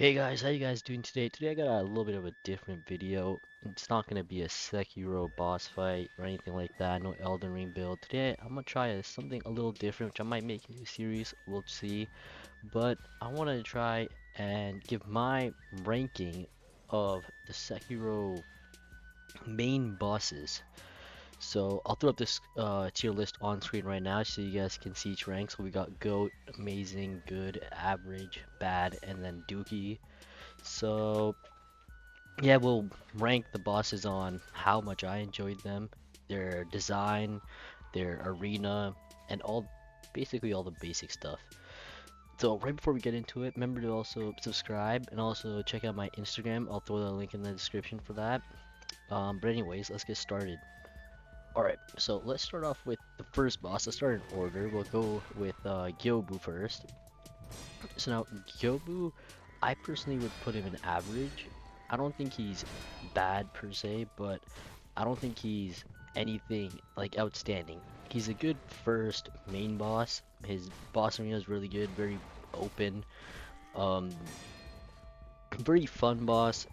Hey guys, how you guys doing today? Today I got a little bit of a different video. It's not gonna be a Sekiro boss fight or anything like that, no Elden Ring build. Today I'm gonna try something a little different, which I might make into a series, we'll see. But I wanna try and give my ranking of the Sekiro main bosses. So I'll throw up this tier list on screen right now so you guys can see each rank. So we got GOAT, Amazing, Good, Average, Bad, and then Dookie. So yeah, we'll rank the bosses on how much I enjoyed them, their design, their arena, and basically all the basic stuff. So right before we get into it, remember to also subscribe and also check out my Instagram. I'll throw the link in the description for that. But anyways, let's get started. Alright, so let's start off with the first boss. Let's start in order. We'll go with Gyoubu first. So now, Gyoubu, I personally would put him in average. I don't think he's bad per se, but I don't think he's anything like outstanding. He's a good first main boss. His boss arena is really good, very open, um, very fun boss.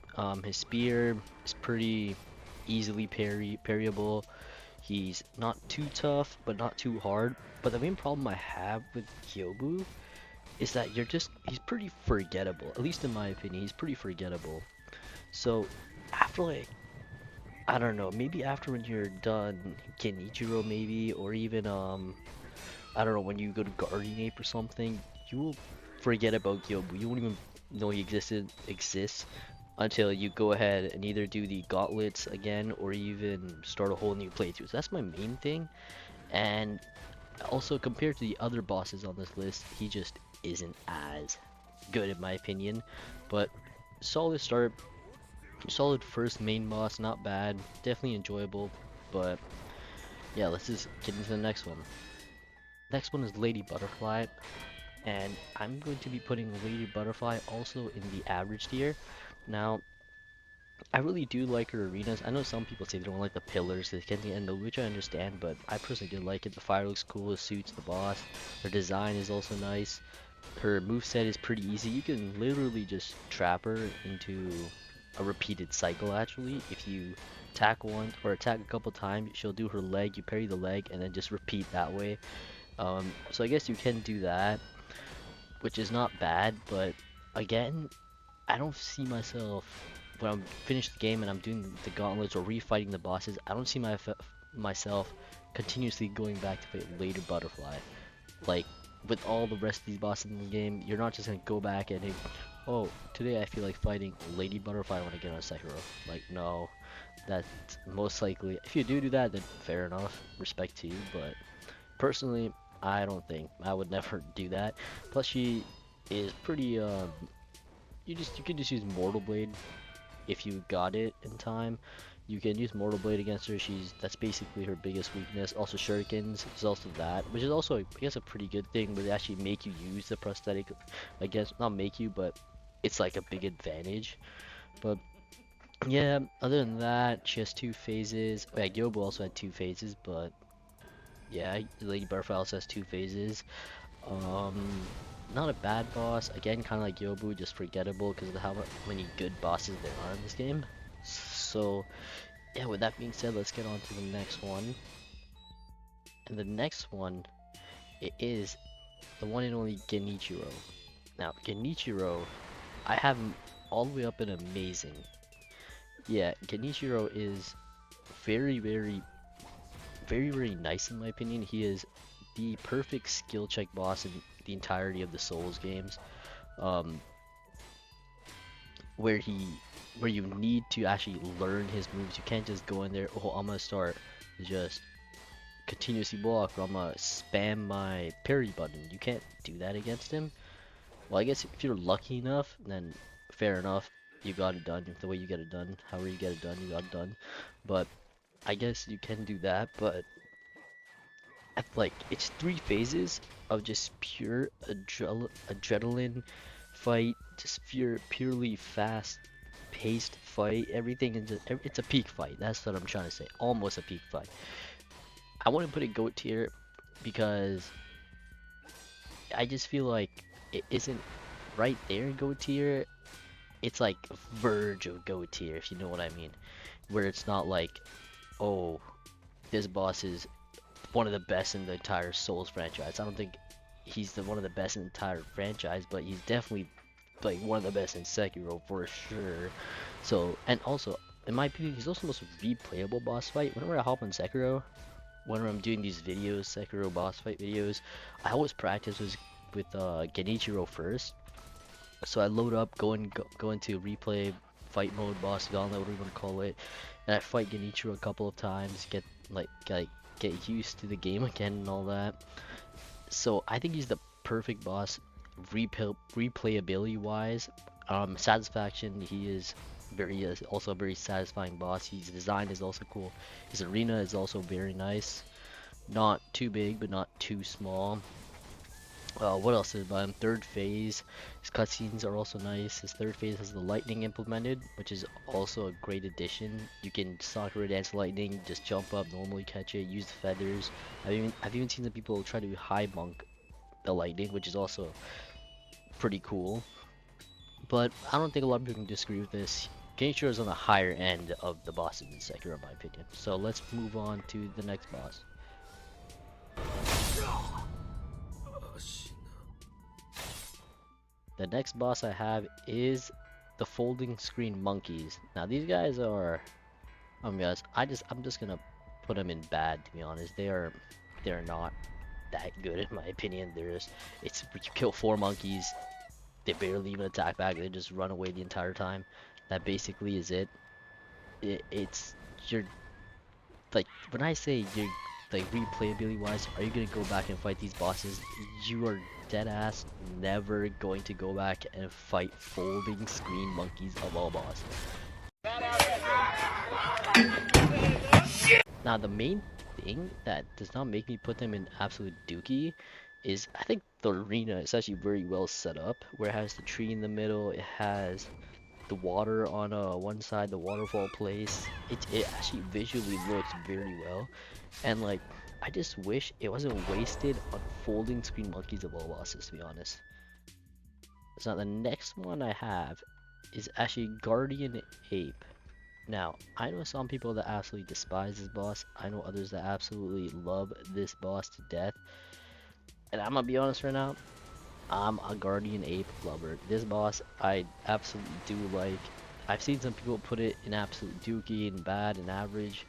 His spear is pretty easily parryable. He's not too tough, but not too hard. But the main problem I have with Gyoubu is that he's pretty forgettable. At least in my opinion, he's pretty forgettable. So after like, I don't know, maybe after when you're done Genichiro maybe, or even I don't know, when you go to Guardian Ape or something, you will forget about Gyoubu. You won't even know he exists until you go ahead and either do the gauntlets again or even start a whole new playthrough. So that's my main thing. And also compared to the other bosses on this list, he just isn't as good in my opinion. But solid start, solid first main boss, not bad, definitely enjoyable. But yeah, let's just get into the next one. Next one is Lady Butterfly, and I'm going to be putting Lady Butterfly also in the average tier. Now, I really do like her arenas. I know some people say they don't like the pillars, the Kenzie and the which I understand, but I personally did like it. The fire looks cool, it suits the boss. Her design is also nice. Her moveset is pretty easy. You can literally just trap her into a repeated cycle actually. If you attack once or attack a couple times, she'll do her leg, you parry the leg, and then just repeat that way. So I guess you can do that, which is not bad, but again, I don't see myself when I'm finished the game and I'm doing the gauntlets or refighting the bosses. I don't see myself continuously going back to fight Lady Butterfly. Like with all the rest of these bosses in the game, you're not just gonna go back and oh, today I feel like fighting Lady Butterfly when I get on Sekiro. Like no, that's most likely. If you do that, then fair enough, respect to you. But personally, I don't think I would never do that. Plus, she is pretty you can just use Mortal Blade if you got it in time. You can use Mortal Blade against her. That's basically her biggest weakness. Also Shurikens is also that, which is also I guess a pretty good thing, but they actually make you use the prosthetic. I guess not make you, but it's like a big advantage. But yeah, other than that, she has two phases. Oh, yeah, Gyoubu also had two phases, but yeah, Lady Butterfly also has two phases. Um, Not a bad boss. Again, kind of like Gyoubu, just forgettable because of how many good bosses there are in this game. So, yeah, with that being said, let's get on to the next one. And the next one, it is the one and only Genichiro. Now, Genichiro, I have him all the way up in amazing. Yeah, Genichiro is very, very, very nice in my opinion. He is the perfect skill check boss in the entirety of the Souls games, um, where he, where you need to actually learn his moves. You can't just go in there. Oh, I'm gonna start just continuously block, or I'm gonna spam my parry button. You can't do that against him. Well, I guess if you're lucky enough, then fair enough. You got it done the way you get it done. However you get it done, you got it done. But I guess you can do that. But like it's three phases of just pure adrenaline fight, just purely fast paced fight. Everything is it's a peak fight. That's what I'm trying to say. Almost a peak fight. I want to put it GOAT tier because I just feel like it isn't right there, GOAT tier. It's like verge of GOAT tier, if you know what I mean. Where it's not like, oh, this boss is one of the best in the entire Souls franchise. I don't think he's one of the best in the entire franchise, but he's definitely like one of the best in Sekiro for sure. So, and also, in my opinion, he's also the most replayable boss fight. Whenever I hop on Sekiro, whenever I'm doing these videos, Sekiro boss fight videos, I always practice with Genichiro first. So I load up, go into replay, fight mode, boss gauntlet, whatever you want to call it, and I fight Genichiro a couple of times, get used to the game again and all that. So I think he's the perfect boss, replayability wise. Satisfaction, he is also a very satisfying boss. His design is also cool. His arena is also very nice. Not too big, but not too small. What else is about him? Third phase. His cutscenes are also nice. His third phase has the lightning implemented, which is also a great addition. You can Sakura dance lightning, just jump up, normally catch it, use the feathers. I've even seen some people try to high monk the lightning, which is also pretty cool. But I don't think a lot of people can disagree with this. Genichiro is on the higher end of the bosses in Sekiro, in my opinion. So let's move on to the next boss. The next boss I have is the folding screen monkeys. Now these guys are, I'm just gonna put them in bad, to be honest. They're not that good in my opinion. You kill 4 monkeys, they barely even attack back. They just run away the entire time. That basically is it. You're like, when I say you're like replayability wise, are you gonna go back and fight these bosses? You are dead ass never going to go back and fight folding screen monkeys of all bosses. Now the main thing that does not make me put them in absolute dookie is I think the arena is actually very well set up, where it has the tree in the middle, it has the water on one side, the waterfall place. It actually visually looks very well, and like I just wish it wasn't wasted on folding screen monkeys of all bosses, to be honest. So now the next one I have is actually Guardian Ape. Now, I know some people that absolutely despise this boss. I know others that absolutely love this boss to death. And I'm gonna be honest right now, I'm a Guardian Ape lover. This boss, I absolutely do like. I've seen some people put it in absolute dookie and bad and average,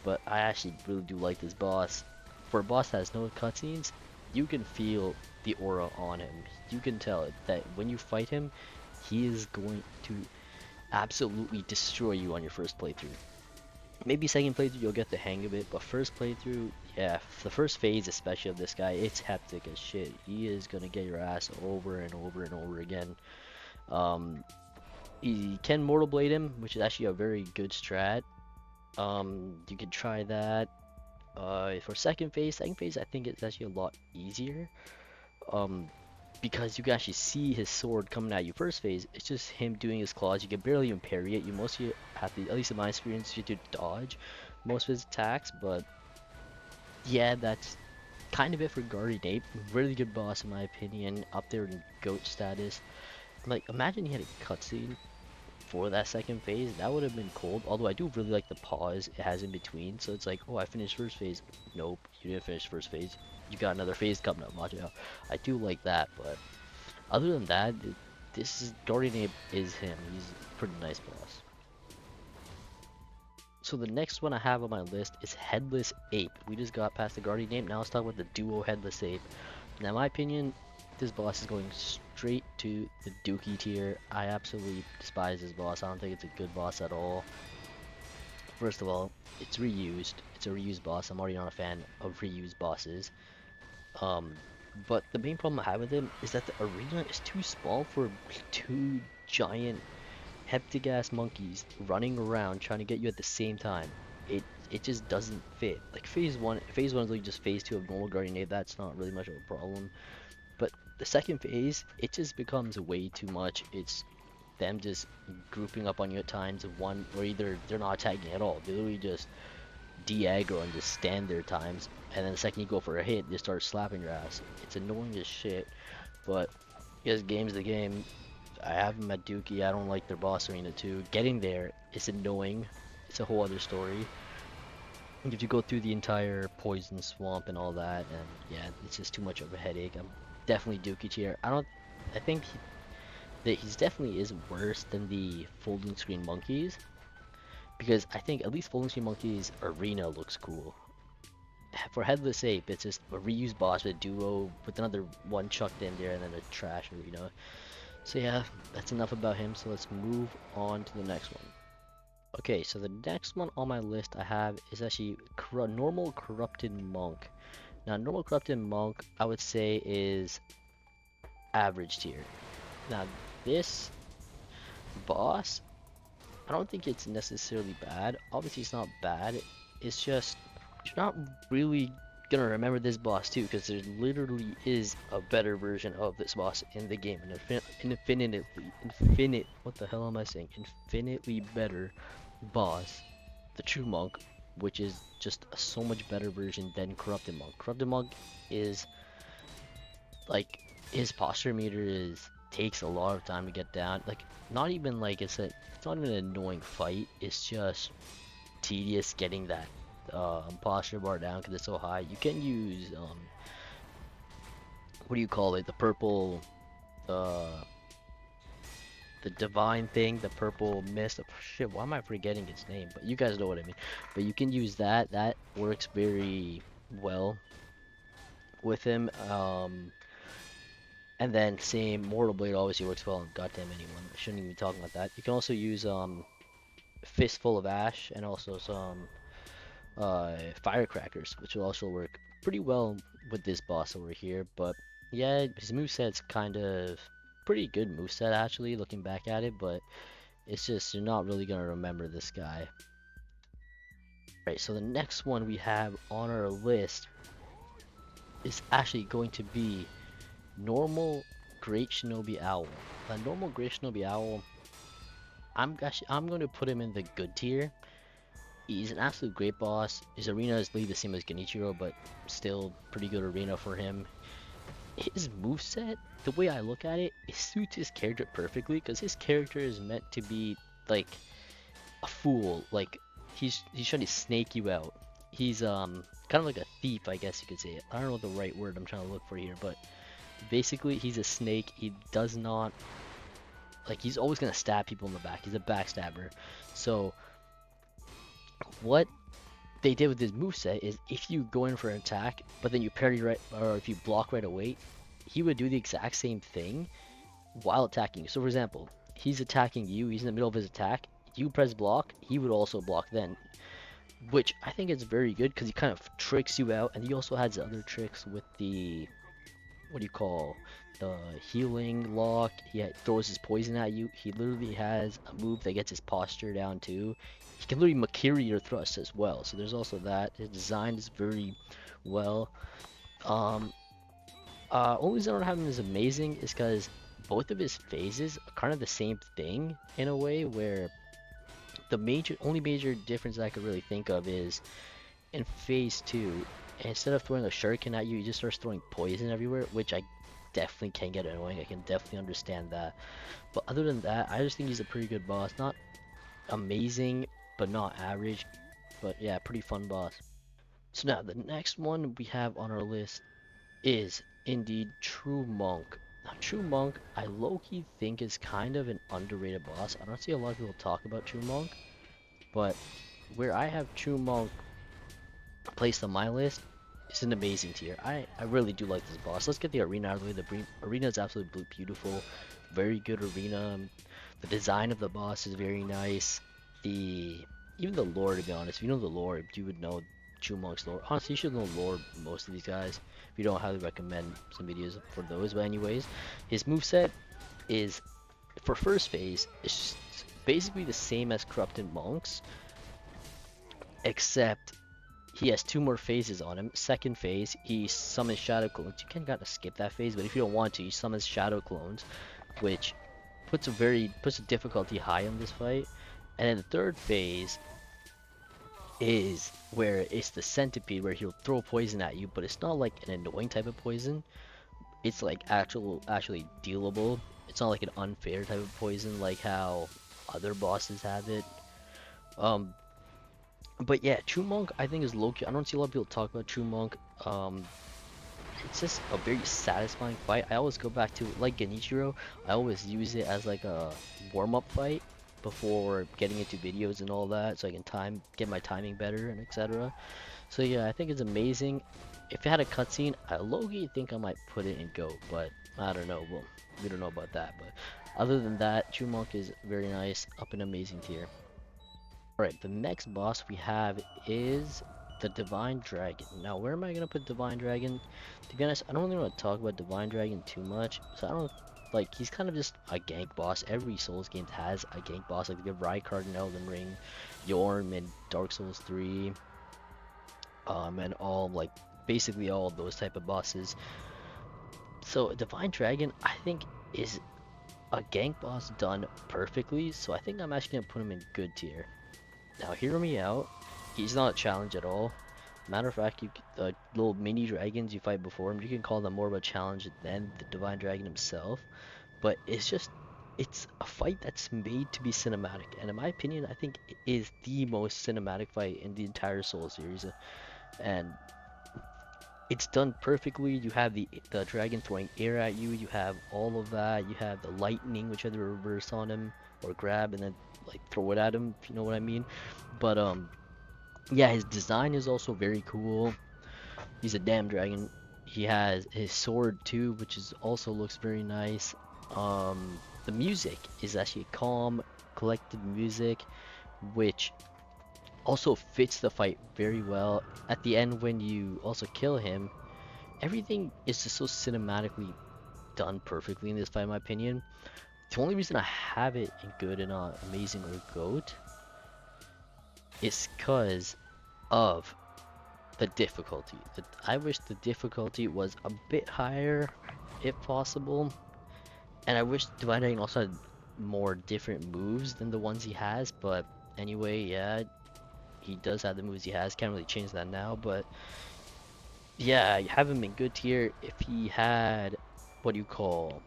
but I actually really do like this boss. For a boss that has no cutscenes, you can feel the aura on him. You can tell that when you fight him, he is going to absolutely destroy you on your first playthrough. Maybe second playthrough you'll get the hang of it, but first playthrough, yeah, the first phase especially of this guy, it's hectic as shit. He is gonna get your ass over and over and over again. You can Mortal Blade him, which is actually a very good strat. You can try that. For second phase I think it's actually a lot easier. Because you can actually see his sword coming at you. First phase, it's just him doing his claws. You can barely even parry it. You mostly have to, at least in my experience, you have to dodge most of his attacks. But yeah, that's kind of it for Guardian Ape. Really good boss in my opinion, up there in GOAT status. Like, imagine he had a cutscene for that second phase. That would have been cool. Although I do really like the pause it has in between. So it's like, oh, I finished first phase. Nope, you didn't finish first phase. You got another phase coming up, watch out. I do like that, but other than that, this is Guardian Ape is him. He's a pretty nice boss. So the next one I have on my list is Headless Ape. We just got past the Guardian Ape. Now let's talk about the duo Headless Ape. Now in my opinion, this boss is going straight to the dookie tier. I absolutely despise this boss. I don't think it's a good boss at all. First of all, it's reused. It's a reused boss. I'm already not a fan of reused bosses. But the main problem I have with him is that the arena is too small for 2 giant hectic ass monkeys running around trying to get you at the same time. It just doesn't fit. Like phase one is like just phase 2 of normal Guardian Ape. That's not really much of a problem. But the second phase, it just becomes way too much. It's them just grouping up on you at times of one, or either they're not attacking at all. They literally just de-aggro and just stand there times, and then the second you go for a hit, they start slapping your ass. It's annoying as shit, but Because game's the game. I have him at Dookie. I don't like their boss arena too. Getting there is annoying. It's a whole other story. You have to go through the entire poison swamp and all that, and yeah, it's just too much of a headache. I'm definitely Dookie tier. I think that he's definitely is worse than the folding screen monkeys, because I think at least folding screen monkeys arena looks cool. For Headless Ape, it's just a reused boss with a duo with another one chucked in there and then a trash arena. So yeah, that's enough about him. So let's move on to the next one. Okay, so the next one on my list I have is actually normal corrupted monk. Now, normal corrupted monk I would say is average tier. Now, this boss, I don't think it's necessarily bad. Obviously, it's not bad. It's just you're not really gonna remember this boss too, because there literally is a better version of this boss in the game, what the hell am I saying? Infinitely better boss, the True Monk, which is just a so much better version than Corrupted Monk. Corrupted Monk is like his posture meter takes a lot of time to get down. Like not even like it's not even an annoying fight. It's just tedious getting that posture bar down because it's so high. You can use what do you call it? The purple the divine thing, the purple mist. Shit, why am I forgetting its name? But you guys know what I mean. But you can use that. That works very well with him. And then same Mortal Blade obviously works well on goddamn anyone. I shouldn't even be talking about that. You can also use Fistful of Ash and also some firecrackers, which will also work pretty well with this boss over here. But yeah, his moveset's kind of pretty good moveset actually, looking back at it, but it's just you're not really gonna remember this guy. Right, so the next one we have on our list is actually going to be normal Great Shinobi Owl. A normal Great Shinobi Owl, I'm going to put him in the good tier. He's an absolute great boss. His arena is literally the same as Genichiro, but still pretty good arena for him. His moveset, the way I look at it, it suits his character perfectly because his character is meant to be like a fool. Like he's trying to snake you out. He's kind of like a thief, I guess you could say. I don't know the right word I'm trying to look for here, but basically he's a snake. He does not like he's always gonna stab people in the back. He's a backstabber. So what they did with this moveset is if you go in for an attack, but then you parry right, or if you block right away, he would do the exact same thing while attacking you. So for example, he's attacking you, he's in the middle of his attack, you press block, he would also block then. Which I think is very good because he kind of tricks you out, and he also has other tricks with the, what do you call, the healing lock. He throws his poison at you. He literally has a move that gets his posture down too. He can literally Makiri your thrust as well. So there's also that. His design is very well. Only reason I don't have him as amazing is because both of his phases are kind of the same thing in a way, where the only major difference I could really think of is in phase 2, instead of throwing a shuriken at you, he just starts throwing poison everywhere, which I definitely can get annoying. I can definitely understand that. But other than that, I just think he's a pretty good boss. Not amazing, but not average. But yeah, pretty fun boss. So now the next one we have on our list is indeed True Monk. Now True Monk, I low-key think is kind of an underrated boss. I don't see a lot of people talk about True Monk, but where I have True Monk placed on my list, it's an amazing tier. I really do like this boss. Let's get the arena out of the way. The arena is absolutely beautiful. Very good arena. The design of the boss is very nice. Even the lore, to be honest, if you know the lore, you would know True Monk's lore. Honestly, you should know lore most of these guys. If you don't, I highly recommend some videos for those. But anyways, his moveset is, for first phase, it's basically the same as Corrupted Monk's, except he has 2 more phases on him. Second phase, he summons Shadow Clones. You can kind of skip that phase, but if you don't want to, he summons Shadow Clones, which puts a difficulty high on this fight. And then the third phase is where it's the centipede, where he'll throw poison at you, but it's not like an annoying type of poison. it's like actually dealable. It's not like an unfair type of poison like how other bosses have it. Um, but yeah, True Monk I think is low key. I don't see a lot of people talk about True Monk. Um, it's just a very satisfying fight. I always go back to like Genichiro. I always use it as like a warm-up fight before getting into videos and all that, so I can get my timing better and etc. So yeah, I think it's amazing. If it had a cutscene, I low-key think I might put it in GOAT, but I don't know. Well, we don't know about that. But other than that, True Monk is very nice, up an amazing tier. Alright, the next boss we have is the Divine Dragon. Now, where am I gonna put Divine Dragon? To be honest, I don't really want to talk about Divine Dragon too much. So I don't like, he's kind of just a gank boss. Every Souls game has a gank boss. Like, you have Rykard in Elden Ring, Yorm in Dark Souls 3, and all, like, basically all of those type of bosses. So Divine Dragon, I think, is a gank boss done perfectly. So I think I'm actually gonna put him in good tier. Now, hear me out. He's not a challenge at all. Matter of fact, the little mini dragons you fight before him, you can call them more of a challenge than the Divine Dragon himself. But it's a fight that's made to be cinematic. And in my opinion, I think it is the most cinematic fight in the entire Soul series. And it's done perfectly. You have the dragon throwing air at you. You have all of that. You have the lightning, which either reverse on him or grab and then like throw it at him, if you know what I mean. But yeah, his design is also very cool. He's a damn dragon. He has his sword too, which is also looks very nice. The music is actually calm, collected music, which also fits the fight very well. At the end, when you also kill him, everything is just so cinematically done perfectly in this fight, in my opinion. The only reason I have it in good and not amazing or GOAT is because of the difficulty. I wish the difficulty was a bit higher, if possible. And I wish Divine Dragon also had more different moves than the ones he has. But anyway, yeah, he does have the moves he has. Can't really change that now. But yeah, I have him in good tier. If he had, what do you call,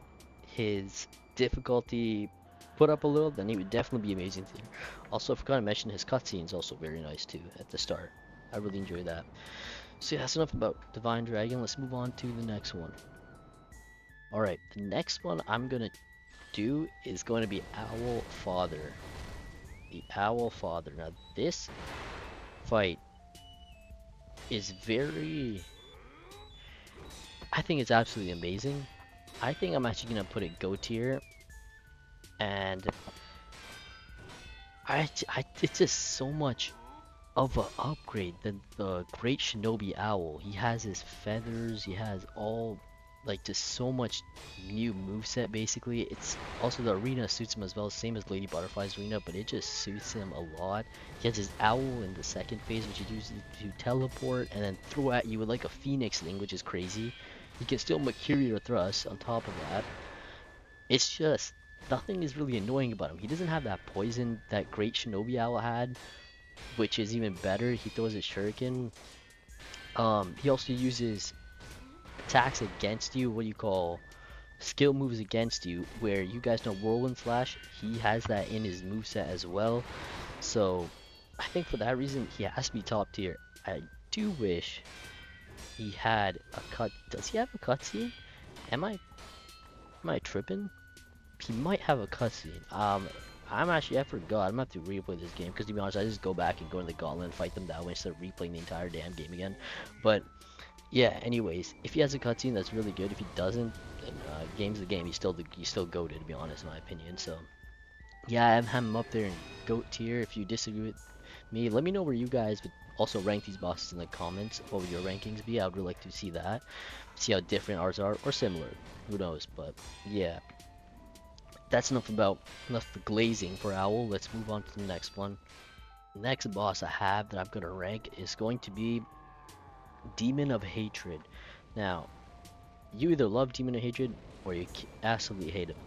his difficulty put up a little, then he would definitely be amazing tier. Also, I forgot to mention his cutscene's also very nice too at the start. I really enjoy that. So yeah, that's enough about Divine Dragon. Let's move on to the next one. Alright, the next one I'm gonna do is going to be Owl Father. The Owl Father. Now this fight is very... I think it's absolutely amazing. I think I'm actually gonna put it GO tier. And it's just so much of an upgrade than the great Shinobi Owl. He has his feathers, he has all, like, just so much new moveset basically. It's also, the arena suits him as well, same as Lady Butterfly's arena, but it just suits him a lot. He has his owl in the second phase, which he uses to teleport and then throw at you with like a phoenix thing, which is crazy. He can still Mercurial thrust on top of that. It's just, nothing is really annoying about him. He doesn't have that poison that great Shinobi Owl had, which is even better. He throws his shuriken. He also uses attacks against you, what do you call, skill moves against you, where you guys know Whirlwind Slash, he has that in his moveset as well. So I think for that reason he has to be top tier. I do wish he had a cut. Does he have a cutscene? Am I tripping? He might have a cutscene. I forgot. I'm gonna have to replay this game because, to be honest, I just go back and go in the gauntlet and fight them that way instead of replaying the entire damn game again. But yeah, anyways, if he has a cutscene, that's really good. If he doesn't, then game's the game. He's still goated, to be honest, in my opinion. So yeah, I have him up there in GOAT tier. If you disagree with me, let me know where you guys would also rank these bosses in the comments. What would your rankings be? I would really like to see that. See how different ours are, or similar. Who knows? But yeah, that's enough the glazing for Owl. Let's move on to the next one. Next boss I have that I'm gonna rank is going to be Demon of Hatred. Now, you either love Demon of Hatred or you absolutely hate him.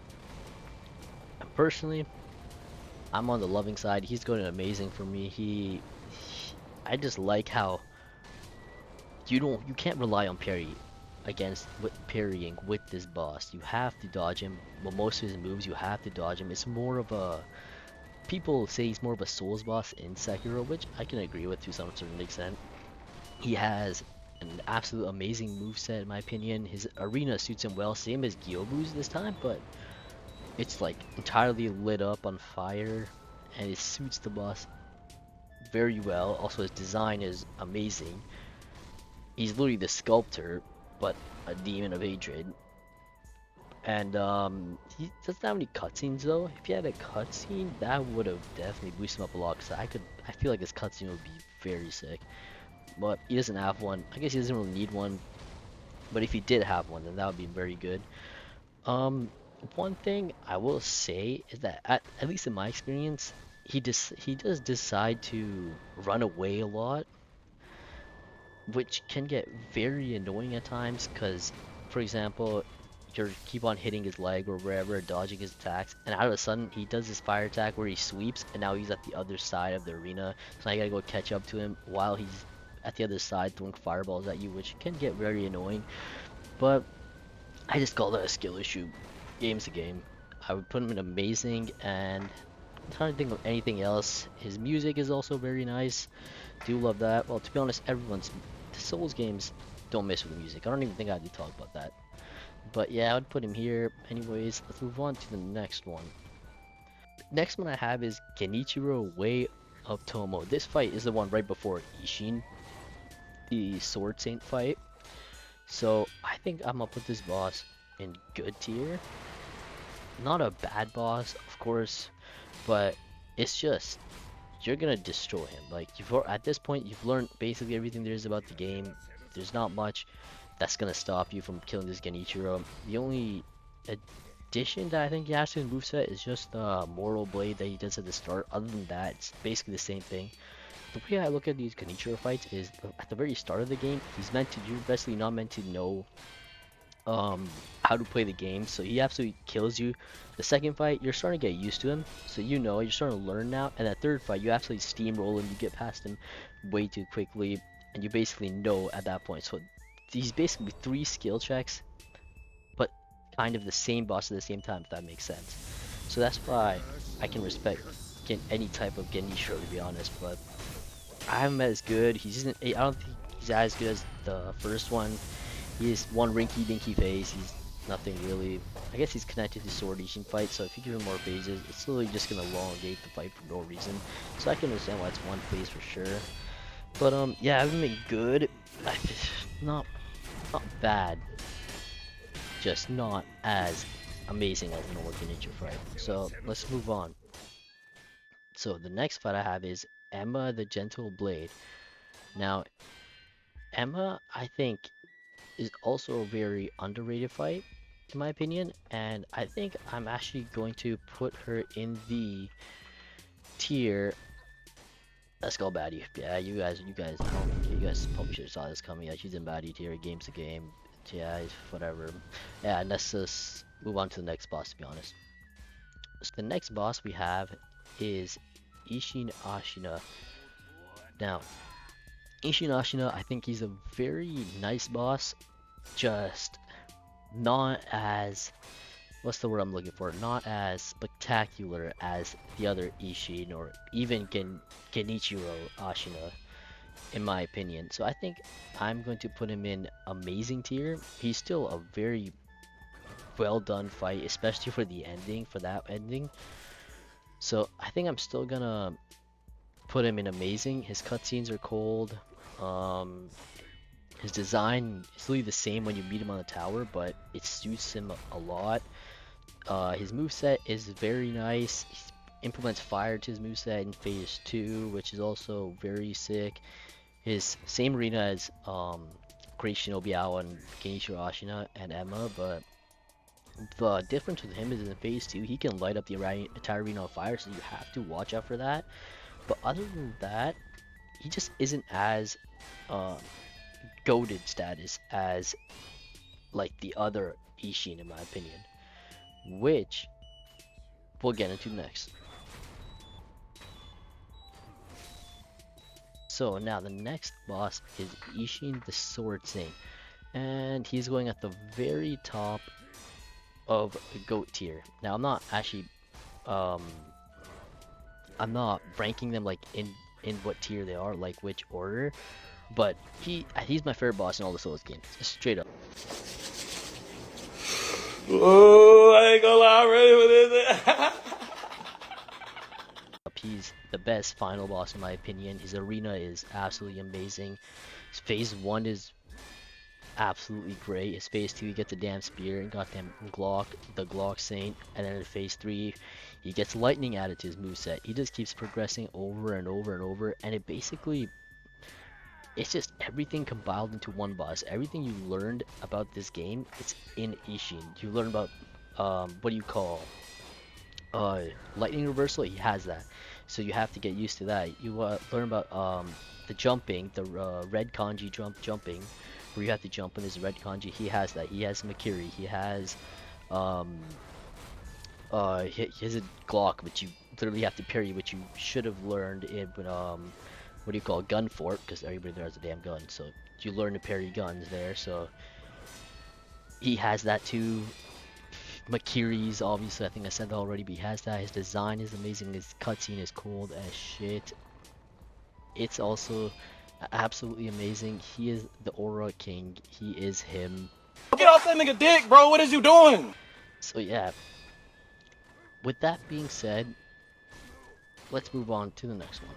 And personally, I'm on the loving side. He's going amazing for me. I just like how you can't rely on parry against with parrying with this boss. You have to dodge him. Well, most of his moves you have to dodge him. It's more of a, people say he's more of a Souls boss in Sekiro, which I can agree with to some certain extent. He has an absolute amazing moveset in my opinion. His arena suits him well, same as Gyoubu's this time, but it's like entirely lit up on fire, and it suits the boss very well. Also, his design is amazing. He's literally the sculptor, but a demon of hatred. And he doesn't have any cutscenes though. If he had a cutscene, that would have definitely boosted him up a lot. Cause I feel like his cutscene would be very sick. But he doesn't have one. I guess he doesn't really need one. But if he did have one, then that would be very good. Um, One thing I will say is that at least in my experience, he does decide to run away a lot, which can get very annoying at times. Cause, for example, you keep on hitting his leg or wherever, dodging his attacks, and out of a sudden he does his fire attack where he sweeps, and now he's at the other side of the arena. So now you gotta go catch up to him while he's at the other side throwing fireballs at you, which can get very annoying. But I just call that a skill issue. Game's a game. I would put him in amazing, and I'm trying to think of anything else. His music is also very nice. Do love that. Well, to be honest, everyone's the Souls games don't mess with the music. I don't even think I had to talk about that. But yeah, I would put him here. Anyways, let's move on to the next one. Next one I have is Genichiro Way of Tomoe. This fight is the one right before Isshin, the Sword Saint fight. So I think I'm gonna put this boss in good tier. Not a bad boss, of course, but it's just you're gonna destroy him. Like at this point, you've learned basically everything there is about the game. There's not much that's gonna stop you from killing this Genichiro. The only addition that I think he has to his moveset is just the Mortal Blade that he does at the start. Other than that, it's basically the same thing. The way I look at these Genichiro fights is at the very start of the game, you're basically not meant to know how to play the game, so he absolutely kills you. The second fight, you're starting to get used to him, so you're starting to learn now. And that third fight, you absolutely steamroll him, you get past him way too quickly, and you basically know at that point. So these basically 3 skill checks, but kind of the same boss at the same time, if that makes sense. So that's why I can respect any type of Genichiro, to be honest, but I haven't met as good. I don't think he's as good as the first one. He is one rinky dinky phase. He's nothing really. I guess he's connected to Sword Isshin fight, so if you give him more phases, it's literally just gonna elongate the fight for no reason. So I can understand why it's one phase for sure. But yeah, I haven't been good. Not bad. Just not as amazing as an Orchid Nature fight. So let's move on. So the next fight I have is Emma the Gentle Blade. Now, Emma, I think, is also a very underrated fight, in my opinion, and I think I'm actually going to put her in the tier. Let's go baddie. Yeah, you guys, I don't think you guys probably should have saw this coming. Yeah, she's in baddie tier. Game's a game. Yeah, whatever. Yeah, and let's just move on to the next boss. To be honest, so the next boss we have is Isshin Ashina. Now, Isshin Ashina, I think he's a very nice boss, just not as, what's the word I'm looking for? Not as spectacular as the other Isshin or even Genichiro Ashina, in my opinion. So I think I'm going to put him in amazing tier. He's still a very well done fight, especially for the ending, for that ending. So I think I'm still gonna put him in amazing. His cutscenes are cold. His design is really the same when you meet him on the tower, but it suits him a lot. His moveset is very nice. He implements fire to his moveset in phase 2, which is also very sick. His same arena as Great Shinobi Owl and Genichiro Ashina and Emma, but the difference with him is in phase 2, he can light up the entire arena on fire, so you have to watch out for that. But other than that, he just isn't as goated status as like the other Isshin, in my opinion, which we'll get into next. So now the next boss is Isshin the Sword Saint. and he's going at the very top of GOAT tier. Now um I'm not ranking them like in what tier they are, like which order, but he's my favorite boss in all the Souls games, just straight up. Oh, I ain't gonna lie, I'm ready for this. He's the best final boss in my opinion. His arena is absolutely amazing. His phase 1 is absolutely great. His phase 2 he gets a damn spear and goddamn Glock, the Glock Saint, and then in phase 3 he gets lightning added to his moveset. He just keeps progressing over and over and over, and it's just everything compiled into one boss. Everything you learned about this game, it's in Isshin. You learn about what do you call lightning reversal. He has that, so you have to get used to that. You learn about the jumping, the red kanji jumping, where you have to jump in his red kanji. He has that. He has Makiri. He has um he has a Glock, which you literally have to parry, which you should have learned in what do you call gun fort, because everybody there has a damn gun, so you learn to parry guns there. So he has that too. Makiri's obviously, I think I said that already, but he has that. His design is amazing. His cutscene is cool as shit. It's also absolutely amazing. He is the Aura King. He is him. Get off that nigga dick, bro. What is you doing? So yeah, with that being said, let's move on to the next one.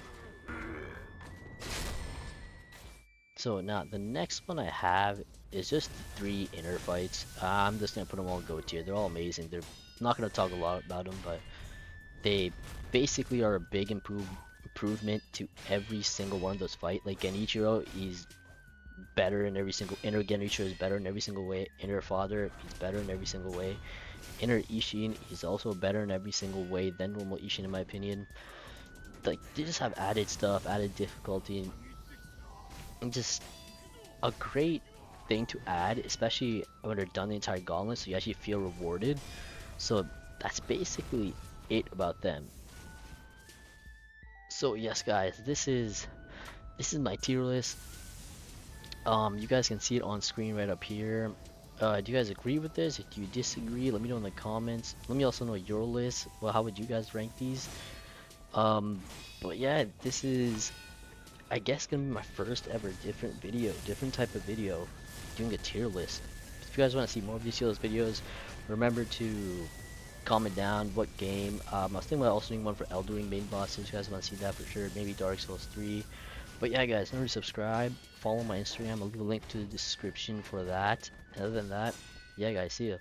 So now the next one I have is just 3 inner fights. I'm just gonna put them all in GOAT tier. They're all amazing. They're not gonna talk a lot about them, but they basically are a big improvement to every single one of those fights. Like Genichiro, he's better in every single inner Genichiro is better in every single way. Inner Father, he's better in every single way. Inner Isshin, he's also better in every single way than normal Isshin in my opinion. Like they just have added stuff, added difficulty, and just a great thing to add, especially when they're done the entire gauntlet, so you actually feel rewarded. So that's basically it about them. So yes guys, this is my tier list. You guys can see it on screen right up here. Do you guys agree with this? If you disagree, let me know in the comments. Let me also know your list. Well, how would you guys rank these? But yeah, this is, I guess, gonna be my first ever different type of video, doing a tier list. If you guys want to see more of these tier list videos, remember to comment down what game. I was thinking about also doing one for Elden Ring main bosses. If you guys want to see that for sure, maybe Dark Souls 3. But yeah guys, remember to subscribe, follow my Instagram, I'll leave a link to the description for that. And other than that, yeah guys, see ya.